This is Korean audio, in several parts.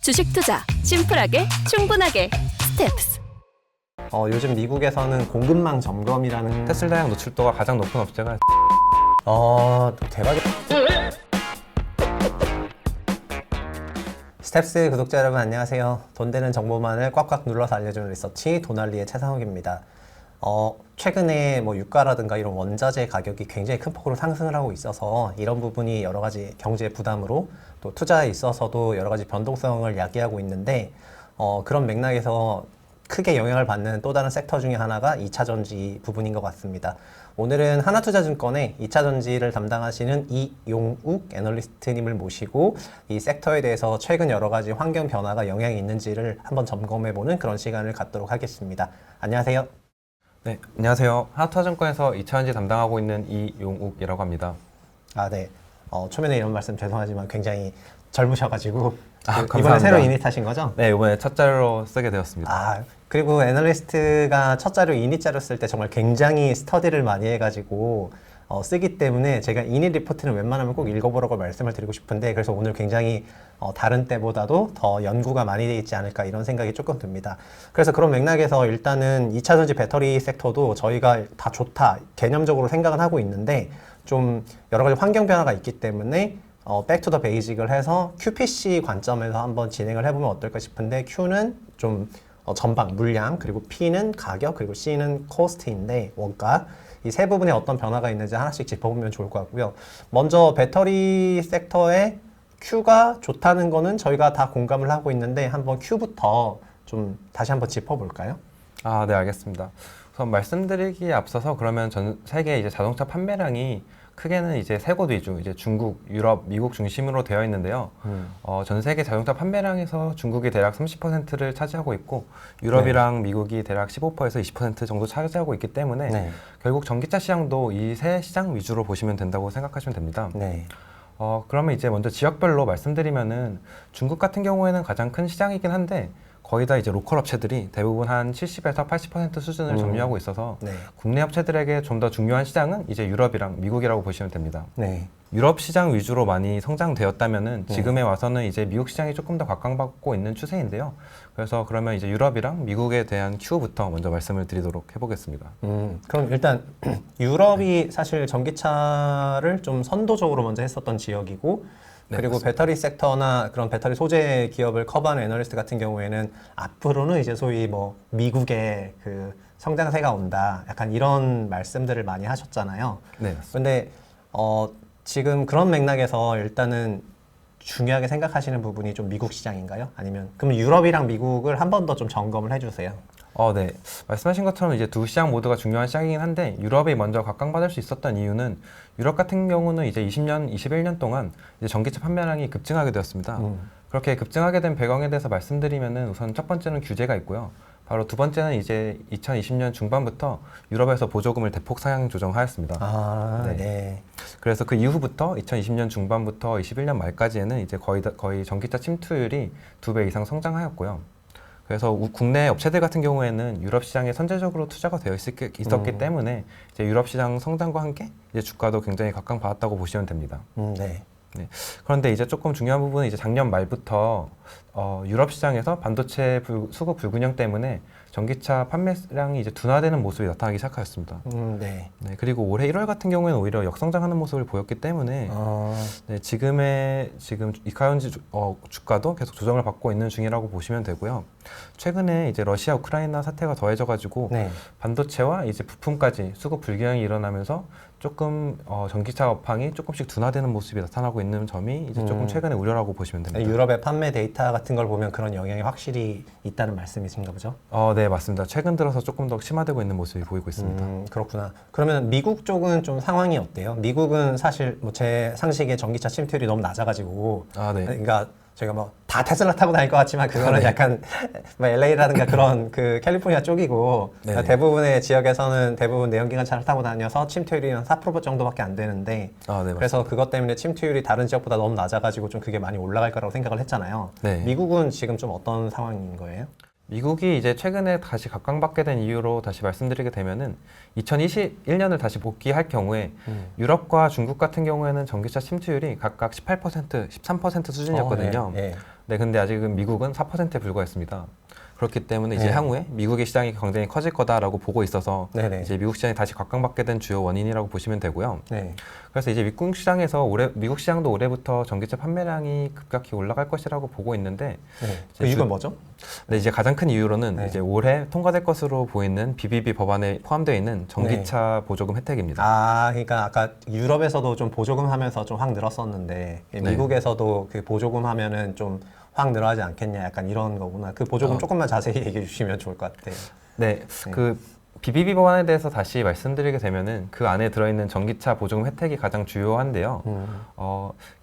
주식 투자 심플하게 충분하게 스텝스. 요즘 미국에서는 공급망 점검이라는 테슬라형 노출도가 가장 높은 업체가 대박이다. 스텝스 구독자 여러분 안녕하세요. 돈 되는 정보만을 꽉꽉 눌러서 알려주는 리서치 도날리의 최상욱입니다. 최근에 유가라든가 이런 원자재 가격이 굉장히 큰 폭으로 상승을 하고 있어서 이런 부분이 여러 가지 경제 부담으로 또 투자에 있어서도 여러 가지 변동성을 야기하고 있는데 그런 맥락에서 크게 영향을 받는 또 다른 섹터 중에 하나가 2차전지 부분인 것 같습니다. 오늘은 하나투자증권의 2차전지를 담당하시는 이용욱 애널리스트님을 모시고 이 섹터에 대해서 최근 여러 가지 환경 변화가 영향이 있는지를 한번 점검해보는 그런 시간을 갖도록 하겠습니다. 안녕하세요. 네, 안녕하세요. 하나투자증권에서 2차전지 담당하고 있는 이용욱이라고 합니다. 네. 초면에 이런 말씀 죄송하지만 굉장히 젊으셔가지고 이번에 감사합니다. 새로 이닛하신 거죠? 네, 이번에 첫 자료로 쓰게 되었습니다. 그리고 애널리스트가 첫 자료 이닛 자료 쓸 때 정말 굉장히 스터디를 많이 해가지고 쓰기 때문에 제가 이닛 리포트는 웬만하면 꼭 읽어보라고 말씀을 드리고 싶은데 그래서 오늘 굉장히 다른 때보다도 더 연구가 많이 돼 있지 않을까 이런 생각이 조금 듭니다. 그래서 그런 맥락에서 일단은 2차전지 배터리 섹터도 저희가 다 좋다 개념적으로 생각은 하고 있는데 좀 여러 가지 환경 변화가 있기 때문에 백투더 베이직을 해서 QPC 관점에서 한번 진행을 해보면 어떨까 싶은데 Q는 좀 전방 물량, 그리고 P는 가격, 그리고 C는 코스트인데 원가 이 세 부분에 어떤 변화가 있는지 하나씩 짚어보면 좋을 것 같고요. 먼저 배터리 섹터에 Q가 좋다는 거는 저희가 다 공감을 하고 있는데 한번 Q부터 좀 다시 한번 짚어볼까요? 네, 알겠습니다. 우선 말씀드리기에 앞서서 그러면 전 세계 이제 자동차 판매량이 크게는 이제 세 곳 위주, 이제 중국, 유럽, 미국 중심으로 되어 있는데요. 전 세계 자동차 판매량에서 중국이 대략 30%를 차지하고 있고 유럽이랑 미국이 대략 15%에서 20% 정도 차지하고 있기 때문에 결국 전기차 시장도 이 세 시장 위주로 보시면 된다고 생각하시면 됩니다. 그러면 이제 먼저 지역별로 말씀드리면은 중국 같은 경우에는 가장 큰 시장이긴 한데 거의 다 이제 로컬 업체들이 대부분 한 70에서 80% 수준을 점유하고 있어서 국내 업체들에게 좀 더 중요한 시장은 이제 유럽이랑 미국이라고 보시면 됩니다. 유럽 시장 위주로 많이 성장되었다면은 지금에 와서는 이제 미국 시장이 조금 더 각광받고 있는 추세인데요. 그래서 그러면 이제 유럽이랑 미국에 대한 Q부터 먼저 말씀을 드리도록 해보겠습니다. 그럼 일단 유럽이 사실 전기차를 좀 선도적으로 먼저 했었던 지역이고 그리고 맞습니다. 배터리 섹터나 그런 배터리 소재 기업을 커버하는 애널리스트 같은 경우에는 앞으로는 이제 소위 미국의 그 성장세가 온다. 약간 이런 말씀들을 많이 하셨잖아요. 근데 지금 그런 맥락에서 일단은 중요하게 생각하시는 부분이 좀 미국 시장인가요? 아니면 그럼 유럽이랑 미국을 한 번 더 좀 점검을 해주세요. 네. 말씀하신 것처럼 이제 두 시장 모두가 중요한 시장이긴 한데 유럽이 먼저 각광받을 수 있었던 이유는 유럽 같은 경우는 이제 20년, 21년 동안 이제 전기차 판매량이 급증하게 되었습니다. 그렇게 급증하게 된 배경에 대해서 말씀드리면은 우선 첫 번째는 규제가 있고요. 바로 두 번째는 이제 2020년 중반부터 유럽에서 보조금을 대폭 상향 조정하였습니다. 그래서 그 이후부터 2020년 중반부터 21년 말까지에는 이제 거의 전기차 침투율이 2배 이상 성장하였고요. 그래서 국내 업체들 같은 경우에는 유럽 시장에 선제적으로 투자가 되어 있었기 때문에 이제 유럽 시장 성장과 함께 이제 주가도 굉장히 각광받았다고 보시면 됩니다. 그런데 이제 조금 중요한 부분은 이제 작년 말부터 유럽 시장에서 반도체 수급 불균형 때문에 전기차 판매량이 이제 둔화되는 모습이 나타나기 시작하였습니다. 그리고 올해 1월 같은 경우에는 오히려 역성장하는 모습을 보였기 때문에 지금 이카연지 주가도 계속 조정을 받고 있는 중이라고 보시면 되고요. 최근에 이제 러시아 우크라이나 사태가 더해져가지고 반도체와 이제 부품까지 수급 불균형이 일어나면서 조금 전기차 업황이 조금씩 둔화되는 모습이 나타나고 있는 점이 이제 조금 최근에 우려라고 보시면 됩니다. 유럽의 판매 데이터 같은 걸 보면 그런 영향이 확실히 있다는 말씀이신가 보죠? 네, 맞습니다. 최근 들어서 조금 더 심화되고 있는 모습이 보이고 있습니다. 그렇구나. 그러면 미국 쪽은 좀 상황이 어때요? 미국은 사실 제 상식에 전기차 침투율이 너무 낮아가지고 그러니까 저희가 다 테슬라 타고 다닐 것 같지만 그거는 약간 LA라든가 그런 그 캘리포니아 쪽이고 대부분의 지역에서는 대부분 내연기관 차를 타고 다녀서 침투율이 한 4% 정도밖에 안 되는데 그래서 그것 때문에 침투율이 다른 지역보다 너무 낮아가지고 좀 그게 많이 올라갈 거라고 생각을 했잖아요. 미국은 지금 좀 어떤 상황인 거예요? 미국이 이제 최근에 다시 각광받게 된 이유로 다시 말씀드리게 되면은 2021년을 다시 복귀할 경우에 유럽과 중국 같은 경우에는 전기차 침투율이 각각 18%, 13% 수준이었거든요. 네, 근데 아직은 미국은 4%에 불과했습니다. 그렇기 때문에 이제 네. 향후에 미국의 시장이 굉장히 커질 거다라고 보고 있어서 네네. 이제 미국 시장이 다시 각광받게 된 주요 원인이라고 보시면 되고요. 네. 그래서 이제 미국 시장도 올해부터 전기차 판매량이 급격히 올라갈 것이라고 보고 있는데, 네. 그 이유가 뭐죠? 네, 이제 가장 큰 이유로는 네. 이제 올해 통과될 것으로 보이는 BBB 법안에 포함되어 있는 전기차 보조금 혜택입니다. 아, 그러니까 아까 유럽에서도 좀 보조금 하면서 좀 확 늘었었는데 미국에서도 그 보조금 하면은 좀 확 늘어나지 않겠냐 약간 이런 거구나. 그 보조금 조금만 자세히 얘기해 주시면 좋을 것 같아요. 네, 그 BBB 법안에 대해서 다시 말씀드리게 되면은 그 안에 들어있는 전기차 보조금 혜택이 가장 주요한데요.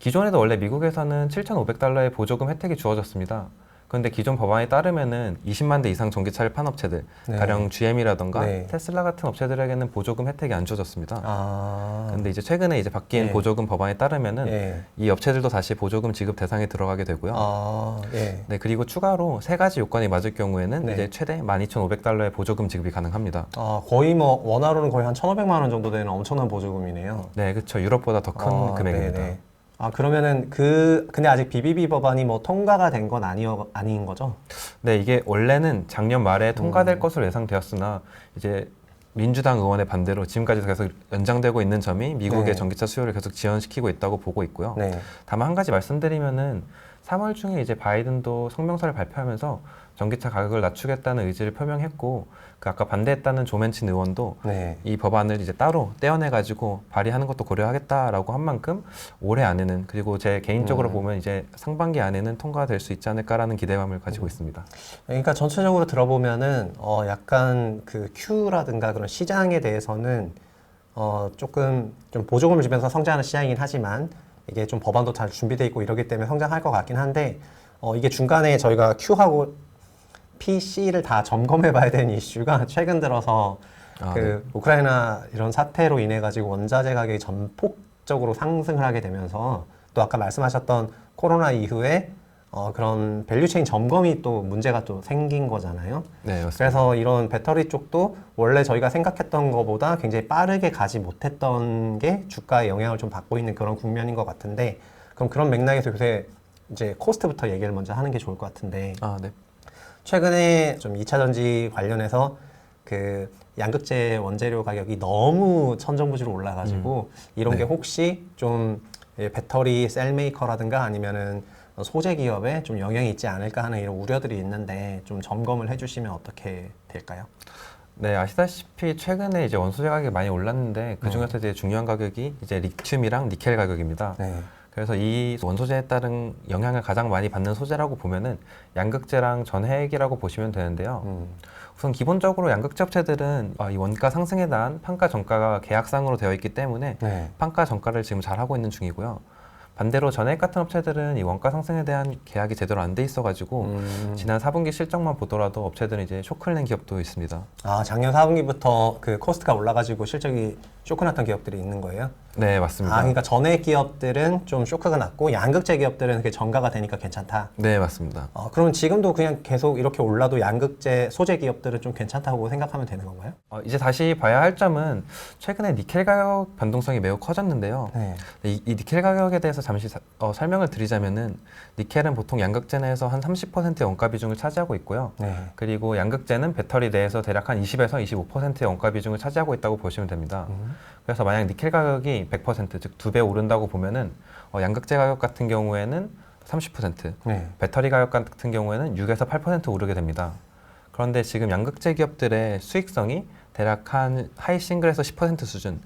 기존에도 원래 미국에서는 7,500달러의 보조금 혜택이 주어졌습니다. 그런데 기존 법안에 따르면은 20만 대 이상 전기차를 판 업체들, 네. 가령 GM이라던가 네. 테슬라 같은 업체들에게는 보조금 혜택이 안 주어졌습니다. 아. 근데 이제 최근에 이제 바뀐 네. 보조금 법안에 따르면은 예. 이 업체들도 다시 보조금 지급 대상에 들어가게 되고요. 아, 예. 네, 그리고 추가로 세 가지 요건이 맞을 경우에는 네. 이제 최대 12,500달러의 보조금 지급이 가능합니다. 아, 거의 뭐 원화로는 거의 한 1,500만 원 정도 되는 엄청난 보조금이네요. 네, 그렇죠. 유럽보다 더 큰 금액입니다. 네네. 아, 그러면은 근데 아직 BBB 법안이 뭐 통과가 된 건 아닌 거죠? 네, 이게 원래는 작년 말에 통과될 것으로 예상되었으나 이제 민주당 의원의 반대로 지금까지 계속 연장되고 있는 점이 미국의 네. 전기차 수요를 계속 지연시키고 있다고 보고 있고요. 네. 다만 한 가지 말씀드리면은 3월 중에 이제 바이든도 성명서를 발표하면서 전기차 가격을 낮추겠다는 의지를 표명했고, 그 아까 반대했다는 조 맨친 의원도 네. 이 법안을 이제 따로 떼어내 가지고 발의하는 것도 고려하겠다라고 한 만큼 올해 안에는, 그리고 제 개인적으로 보면 이제 상반기 안에는 통과될 수 있지 않을까라는 기대감을 가지고 있습니다. 그러니까 전체적으로 들어보면은 약간 그 큐라든가 그런 시장에 대해서는 조금 좀 보조금을 주면서 성장하는 시장이긴 하지만 이게 좀 법안도 잘 준비되어 있고 이러기 때문에 성장할 것 같긴 한데 이게 중간에 저희가 Q하고 PC를 다 점검해 봐야 되는 이슈가 최근 들어서 우크라이나 이런 사태로 인해 가지고 원자재 가격이 전폭적으로 상승을 하게 되면서 또 아까 말씀하셨던 코로나 이후에 그런 밸류체인 점검이 또 문제가 또 생긴 거잖아요. 네, 맞습니다. 그래서 이런 배터리 쪽도 원래 저희가 생각했던 것보다 굉장히 빠르게 가지 못했던 게 주가에 영향을 좀 받고 있는 그런 국면인 것 같은데, 그럼 그런 맥락에서 요새 이제 코스트부터 얘기를 먼저 하는 게 좋을 것 같은데, 네. 최근에 좀 2차 전지 관련해서 그 양극재 원재료 가격이 너무 천정부지로 올라가지고 이런 게 혹시 좀 배터리 셀 메이커라든가 아니면은 소재 기업에 좀 영향이 있지 않을까 하는 이런 우려들이 있는데 좀 점검을 해주시면 어떻게 될까요? 네, 아시다시피 최근에 이제 원소재 가격이 많이 올랐는데 그 중에서 이제 중요한 가격이 이제 리튬이랑 니켈 가격입니다. 네. 그래서 이 원소재에 따른 영향을 가장 많이 받는 소재라고 보면은 양극재랑 전해액이라고 보시면 되는데요. 우선 기본적으로 양극재 업체들은 이 원가 상승에 대한 판가 정가가 계약상으로 되어 있기 때문에 네. 판가 정가를 지금 잘 하고 있는 중이고요. 반대로 전해액 같은 업체들은 이 원가 상승에 대한 계약이 제대로 안 돼 있어가지고 지난 4분기 실적만 보더라도 업체들은 이제 쇼크를 낸 기업도 있습니다. 아, 작년 4분기부터 그 코스트가 올라가지고 실적이 쇼크 났던 기업들이 있는 거예요? 네, 맞습니다. 아, 그러니까 전해 기업들은 좀 쇼크가 났고 양극재 기업들은 그게 정가가 되니까 괜찮다. 네, 맞습니다. 그럼 지금도 그냥 계속 이렇게 올라도 양극재 소재 기업들은 좀 괜찮다고 생각하면 되는 건가요? 이제 다시 봐야 할 점은 최근에 니켈 가격 변동성이 매우 커졌는데요. 네. 이 니켈 가격에 대해서 잠시 설명을 드리자면은 니켈은 보통 양극재 내에서 한 30%의 원가 비중을 차지하고 있고요. 네. 그리고 양극재는 배터리 내에서 대략 한 20에서 25%의 원가 비중을 차지하고 있다고 보시면 됩니다. 그래서 만약 니켈 가격이 100%, 즉 2배 오른다고 보면은 양극재 가격 같은 경우에는 30%, 네. 배터리 가격 같은 경우에는 6에서 8% 오르게 됩니다. 그런데 지금 양극재 기업들의 수익성이 대략 한 하이 싱글에서 10% 수준.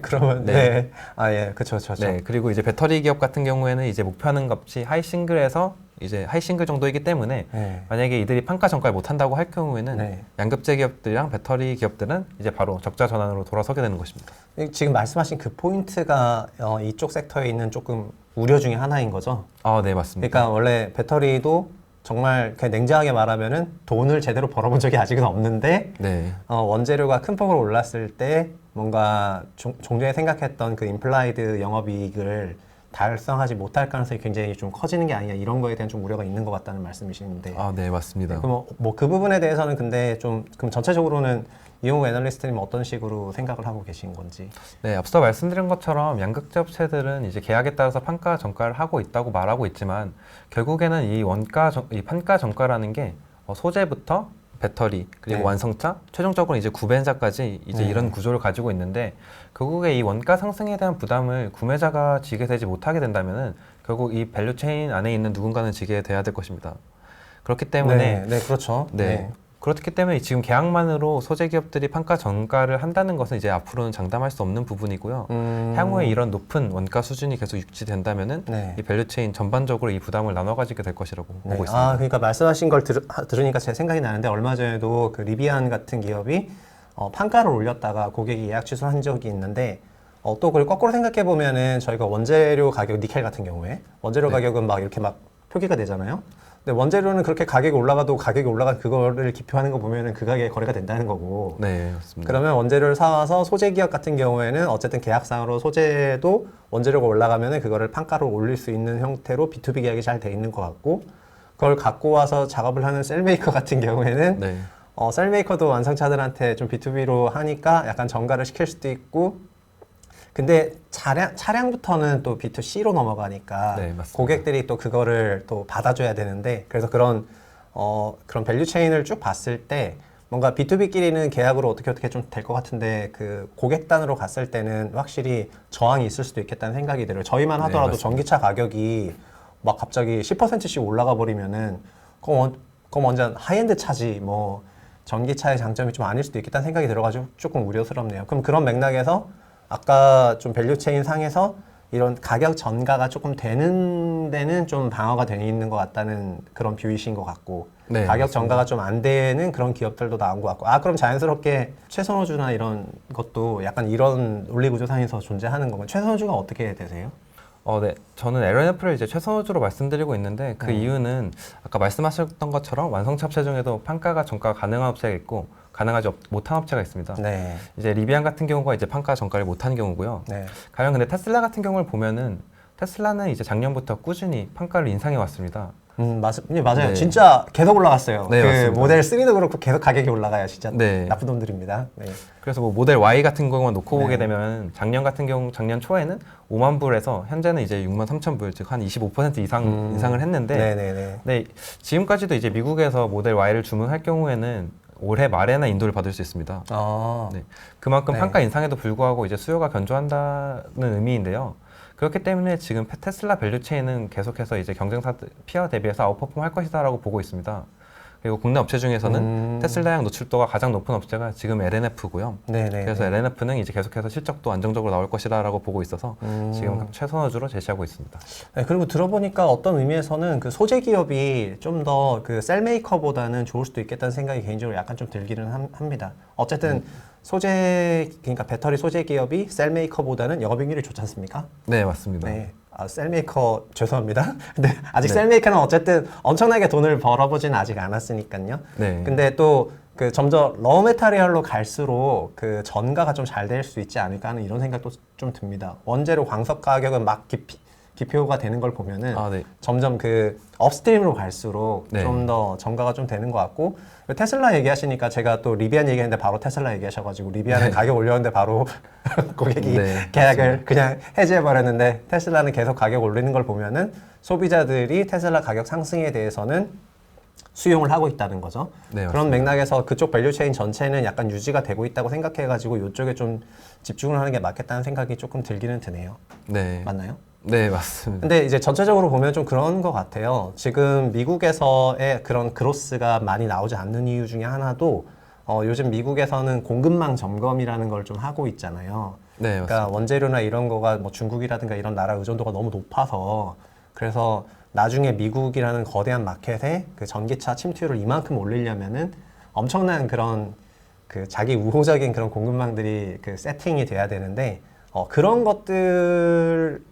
그러면 네. 아, 예. 그렇죠. 네. 그리고 이제 배터리 기업 같은 경우에는 이제 목표하는 값이 하이 싱글에서 이제 하이 싱글 정도이기 때문에 네. 만약에 이들이 판가 전가를 못 한다고 할 경우에는 네. 양극재 기업들이랑 배터리 기업들은 이제 바로 적자 전환으로 돌아서게 되는 것입니다. 지금 말씀하신 그 포인트가 이쪽 섹터에 있는 조금 우려 중에 하나인 거죠? 네, 맞습니다. 그러니까 원래 배터리도 정말 그냥 냉정하게 말하면은 돈을 제대로 벌어본 적이 아직은 없는데 네. 원재료가 큰 폭으로 올랐을 때 뭔가 종전에 생각했던 그 임플라이드 영업이익을 달성하지 못할 가능성이 굉장히 좀 커지는 게 아니냐 이런 거에 대한 좀 우려가 있는 것 같다는 말씀이시는데 아, 네, 맞습니다. 그럼 뭐 그 부분에 대해서는 근데 좀 그럼 전체적으로는 이용호 애널리스트님 어떤 식으로 생각을 하고 계신 건지. 네, 앞서 말씀드린 것처럼 양극재 업체들은 이제 계약에 따라서 판가 정가를 하고 있다고 말하고 있지만 결국에는 이 판가 정가라는 게 소재부터 배터리 그리고 네. 완성차 최종적으로 이제 구매자까지 이제 네. 이런 구조를 가지고 있는데 결국에 이 원가 상승에 대한 부담을 구매자가 지게 되지 못하게 된다면은 결국 이 밸류 체인 안에 있는 누군가는 지게 돼야 될 것입니다. 그렇기 때문에 네, 그렇죠. 네. 그렇기 때문에 지금 계약만으로 소재 기업들이 판가 전가를 한다는 것은 이제 앞으로는 장담할 수 없는 부분이고요. 향후에 이런 높은 원가 수준이 계속 유지된다면은 네. 이 밸류체인 전반적으로 이 부담을 나눠 가지게 될 것이라고 보고 있습니다. 아, 그러니까 말씀하신 걸 들으니까 제 생각이 나는데 얼마 전에도 그 리비안 같은 기업이 판가를 올렸다가 고객이 예약 취소한 적이 있는데 또 그걸 거꾸로 생각해 보면은 저희가 원재료 가격 니켈 같은 경우에 원재료 네. 가격은 막 이렇게 막 표기가 되잖아요. 근데 원재료는 그렇게 가격이 올라가도 가격이 올라간 그거를 기표하는 거 보면은 그 가격에 거래가 된다는 거고. 네, 맞습니다. 그러면 원재료를 사와서 소재 기업 같은 경우에는 어쨌든 계약상으로 소재도 원재료가 올라가면은 그거를 판가로 올릴 수 있는 형태로 B2B 계약이 잘 돼 있는 것 같고 그걸 갖고 와서 작업을 하는 셀메이커 같은 경우에는 네. 셀메이커도 완성차들한테 좀 B2B로 하니까 약간 정가를 시킬 수도 있고 근데 차량부터는 또 B2C로 넘어가니까 네, 맞습니다. 고객들이 또 그거를 또 받아줘야 되는데 그래서 그런 밸류 체인을 쭉 봤을 때 뭔가 B2B끼리는 계약으로 어떻게 좀 될 것 같은데 그 고객단으로 갔을 때는 확실히 저항이 있을 수도 있겠다는 생각이 들어요. 저희만 네, 하더라도 맞습니다. 전기차 가격이 막 갑자기 10%씩 올라가 버리면은 그건 완전 하이엔드 차지 뭐 전기차의 장점이 좀 아닐 수도 있겠다는 생각이 들어가지고 조금 우려스럽네요. 그럼 그런 맥락에서 아까 좀 밸류체인 상에서 이런 가격 전가가 조금 되는 데는 좀 방어가 되어 있는 것 같다는 그런 뷰이신 것 같고 네, 가격 맞습니다. 전가가 좀 안 되는 그런 기업들도 나온 것 같고 그럼 자연스럽게 최선호주나 이런 것도 약간 이런 논리 구조상에서 존재하는 건가요? 최선호주가 어떻게 되세요? 네. 저는 LNF를 이제 최선호주로 말씀드리고 있는데 그 이유는 아까 말씀하셨던 것처럼 완성차 업체 중에도 판가가 전가가 가능한 업체가 있고 가능하지 못한 업체가 있습니다. 네. 이제 리비안 같은 경우가 이제 판가 전가를 못한 경우고요. 네. 가령 근데 테슬라 같은 경우를 보면은 테슬라는 이제 작년부터 꾸준히 판가를 인상해 왔습니다. 맞아요. 네. 진짜 계속 올라갔어요. 네, 그 맞습니다. 모델 3도 그렇고 계속 가격이 올라가요. 진짜 네. 나쁜 놈들입니다. 네. 그래서 뭐 모델 Y 같은 경우만 놓고 네. 보게 되면 작년 초에는 5만 불에서 현재는 이제 6만 3천 불, 즉 한 25% 이상 인상을 했는데 네네네. 네, 지금까지도 이제 미국에서 모델 Y를 주문할 경우에는 올해 말에나 인도를 받을 수 있습니다. 네, 그만큼 네. 판가 인상에도 불구하고 이제 수요가 견조한다는 의미인데요. 그렇기 때문에 지금 테슬라 밸류체인은 계속해서 이제 경쟁사 피어 대비해서 아웃퍼폼 할 것이다라고 보고 있습니다. 그리고 국내 업체 중에서는 테슬라양 노출도가 가장 높은 업체가 지금 LNF고요. 네네. 그래서 LNF는 이제 계속해서 실적도 안정적으로 나올 것이다라고 보고 있어서 지금 최선호주로 제시하고 있습니다. 네, 그리고 들어보니까 어떤 의미에서는 그 소재 기업이 좀 더 그 셀메이커보다는 좋을 수도 있겠다는 생각이 개인적으로 약간 좀 들기는 합니다. 어쨌든 그러니까 배터리 소재 기업이 셀메이커보다는 영업이익률이 좋지 않습니까? 네, 맞습니다. 네. 셀메이커 죄송합니다. 근데 아직 네. 셀메이커는 어쨌든 엄청나게 돈을 벌어보지는 아직 않았으니까요. 네. 근데 또 그 점점 러우 메타리얼로 갈수록 그 전가가 좀 잘 될 수 있지 않을까 하는 이런 생각도 좀 듭니다. 원재료 광석 가격은 막 기표가 되는 걸 보면은 네. 점점 그 업스트림으로 갈수록 네. 좀 더 전가가 좀 되는 것 같고 테슬라 얘기하시니까 제가 또 리비안 얘기했는데 바로 테슬라 얘기하셔가지고 리비안은 네. 가격 올렸는데 바로 고객이 네, 계약을 그냥 해지해버렸는데 테슬라는 계속 가격 올리는 걸 보면은 소비자들이 테슬라 가격 상승에 대해서는 수용을 하고 있다는 거죠. 네, 그런 맞습니다. 맥락에서 그쪽 밸류체인 전체는 약간 유지가 되고 있다고 생각해가지고 이쪽에 좀 집중을 하는 게 맞겠다는 생각이 조금 들기는 드네요. 네. 맞나요? 네, 맞습니다. 근데 이제 전체적으로 보면 좀 그런 것 같아요. 지금 미국에서의 그런 그로스가 많이 나오지 않는 이유 중에 하나도 요즘 미국에서는 공급망 점검이라는 걸 좀 하고 있잖아요. 네, 그러니까 맞습니다. 원재료나 이런 거가 뭐 중국이라든가 이런 나라 의존도가 너무 높아서 그래서 나중에 미국이라는 거대한 마켓에 그 전기차 침투율을 이만큼 올리려면은 엄청난 그런 그 자기 우호적인 그런 공급망들이 그 세팅이 돼야 되는데 그런 것들을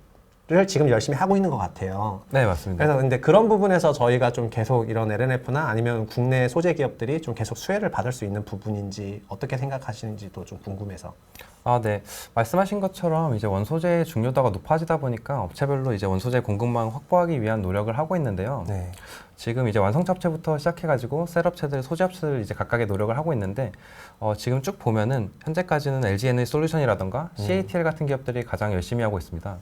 지금 열심히 하고 있는 것 같아요. 네, 맞습니다. 그래서 근데 그런 부분에서 저희가 좀 계속 이런 LNF나 아니면 국내 소재 기업들이 좀 계속 수혜를 받을 수 있는 부분인지 어떻게 생각하시는지도 좀 궁금해서. 네. 말씀하신 것처럼 이제 원소재의 중요도가 높아지다 보니까 업체별로 이제 원소재 공급망 확보하기 위한 노력을 하고 있는데요. 네. 지금 이제 완성차 업체부터 시작해가지고 셀업체들, 소재업체들 이제 각각의 노력을 하고 있는데 지금 쭉 보면은 현재까지는 LG 에너지 솔루션이라던가 CATL 같은 기업들이 가장 열심히 하고 있습니다.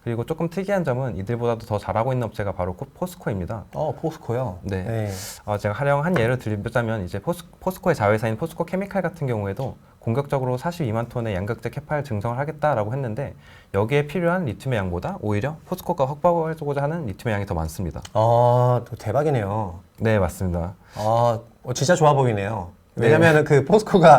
그리고 조금 특이한 점은 이들보다도 더 잘하고 있는 업체가 바로 포스코입니다. 포스코요? 네. 네. 제가 활용한 예를 들자면 이제 포스코의 자회사인 포스코 케미칼 같은 경우에도 공격적으로 42만 톤의 양극재 캐파를 증성을 하겠다라고 했는데 여기에 필요한 리튬의 양보다 오히려 포스코가 확보하고자 하는 리튬의 양이 더 많습니다. 또 대박이네요. 네, 맞습니다. 진짜 좋아 보이네요. 네. 왜냐면 그 포스코가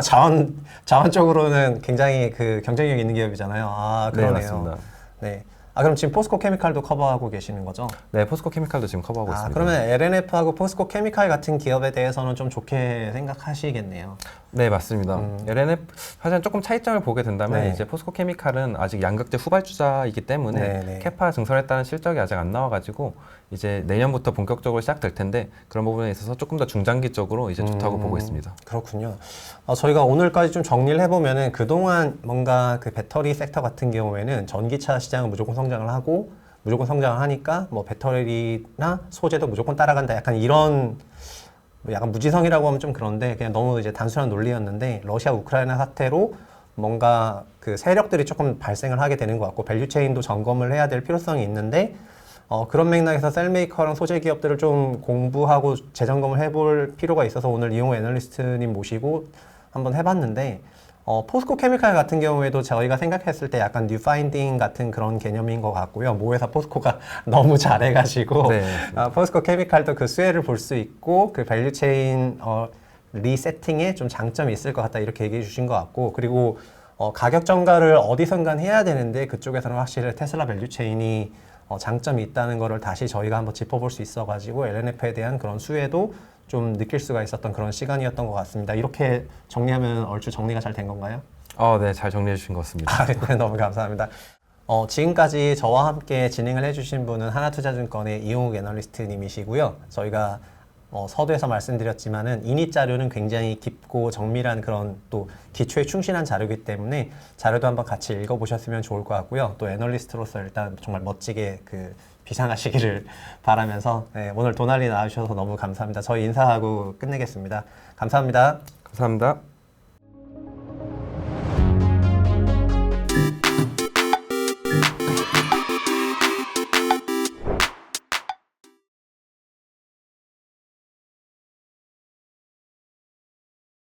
자원적으로는 굉장히 그 경쟁력 있는 기업이잖아요. 네, 그러네요. 맞습니다. 네. 그럼 지금 포스코 케미칼도 커버하고 계시는 거죠? 네, 포스코 케미칼도 지금 커버하고 있습니다. 그러면 LNF하고 포스코 케미칼 같은 기업에 대해서는 좀 좋게 생각하시겠네요. 네, 맞습니다. LNF 사실 조금 차이점을 보게 된다면 네. 이제 포스코 케미칼은 아직 양극재 후발주자이기 때문에 네. 캐파 증설했다는 실적이 아직 안 나와가지고 이제 내년부터 본격적으로 시작될 텐데 그런 부분에 있어서 조금 더 중장기적으로 이제 좋다고 보고 있습니다. 그렇군요. 저희가 오늘까지 좀 정리를 해보면은 그동안 뭔가 그 배터리 섹터 같은 경우에는 전기차 시장은 무조건 성장을 하고 무조건 성장을 하니까 뭐 배터리나 소재도 무조건 따라간다. 약간 이런 약간 무지성이라고 하면 좀 그런데 그냥 너무 이제 단순한 논리였는데 러시아 우크라이나 사태로 뭔가 그 세력들이 조금 발생을 하게 되는 것 같고 밸류체인도 점검을 해야 될 필요성이 있는데 그런 맥락에서 셀메이커랑 소재 기업들을 좀 공부하고 재점검을 해볼 필요가 있어서 오늘 이용호 애널리스트님 모시고 한번 해봤는데 포스코 케미칼 같은 경우에도 저희가 생각했을 때 약간 뉴파인딩 같은 그런 개념인 것 같고요. 모회사 포스코가 너무 잘해가지고 네. 포스코 케미칼도 그 수혜를 볼 수 있고 그 밸류체인 리세팅에 좀 장점이 있을 것 같다 이렇게 얘기해 주신 것 같고 그리고 가격 전가를 어디선간 해야 되는데 그쪽에서는 확실히 테슬라 밸류체인이 장점이 있다는 거를 다시 저희가 한번 짚어볼 수 있어가지고 LNF에 대한 그런 수혜도 좀 느낄 수가 있었던 그런 시간이었던 것 같습니다. 이렇게 정리하면 얼추 정리가 잘 된 건가요? 네, 잘 정리해 주신 것 같습니다. 네, 너무 감사합니다. 지금까지 저와 함께 진행을 해주신 분은 하나투자증권의 이용욱 애널리스트님이시고요. 저희가 서두에서 말씀드렸지만은 이니 자료는 굉장히 깊고 정밀한 그런 또 기초에 충실한 자료이기 때문에 자료도 한번 같이 읽어보셨으면 좋을 것 같고요. 또 애널리스트로서 일단 정말 멋지게 그 비상하시기를 바라면서 오늘 도날리 나와주셔서 너무 감사합니다. 저희 인사하고 끝내겠습니다. 감사합니다. 감사합니다.